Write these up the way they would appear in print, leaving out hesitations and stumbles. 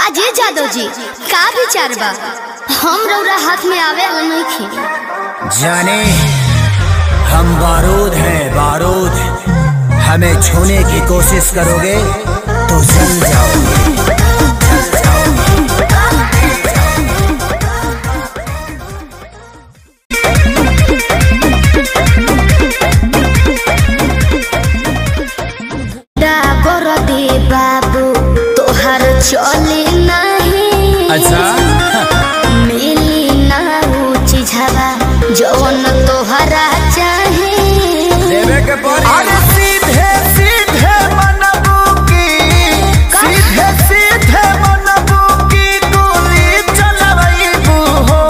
काजे जादव जी का विचार बा? हम रौरा हाथ में आवे नहीं खे जाने हम बारूद हैं बारूद, हमें छूने की कोशिश करोगे तो जल जाओगे। बाबू तोहर चले नहीं, अच्छा मिली ना चीज हवा जौन तोहरा चाहे देवे के पड़ी। अरे सीधे सीधे मनबू की, सीधे सीधे मनबू की गोली चलबू हो,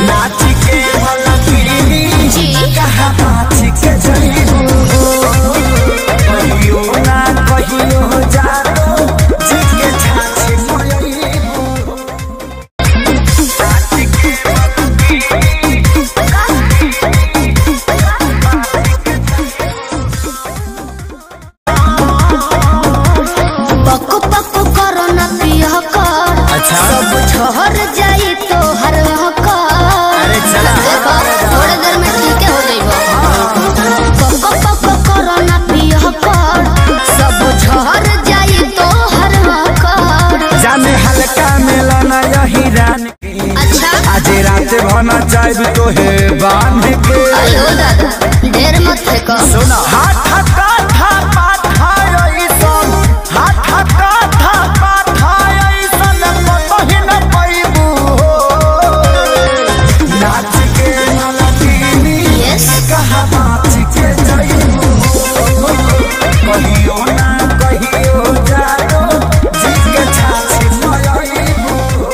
नाच के भलकी जी कहा नाच के जईबू हो, कहियो ना कहियो जानो जी के छाछ मोयईबू। पक्को पक्को करो ना पिया कर, अच्छा सब झहर जाई तो हर कर। अरे चला थोड़े देर में ठीक हो जाइबो। पक्को पक्को करो ना पिया कर, सब झहर जाई तो हर कर। जाने हल्का मिलाना यही रान के, अच्छा आज रात भना चाहे तो है बांध के। अयो दादा ढेर मत फेंको। सुना हाथ काथा पाथा ऐसन, हाथ काथा पाथा ऐसन कतही न पैबू हो, नाच के नलतीनी यस कहा नाच के जईबू हो, कहियो ना कहियो जानो जी के छाछ मोयईबू हो।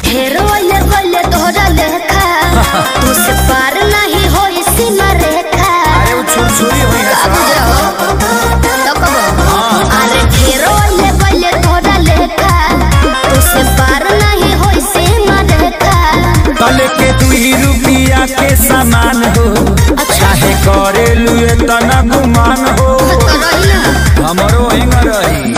ढेर वाले वाले तोहरा लेखा, तू से पार नहीं होई सीमा रेखा। अरे वो छुरछुरी हुई है अब जाओ तो कबो। अरे ढेर वाले वाले तोहरा लेखा, तू से पार नहीं होई सीमा रेखा। तल के 2 रुपया के सामान हो, चाहे करे लुए तना गुमान हो, तो रही ना हमरो हिंग रही।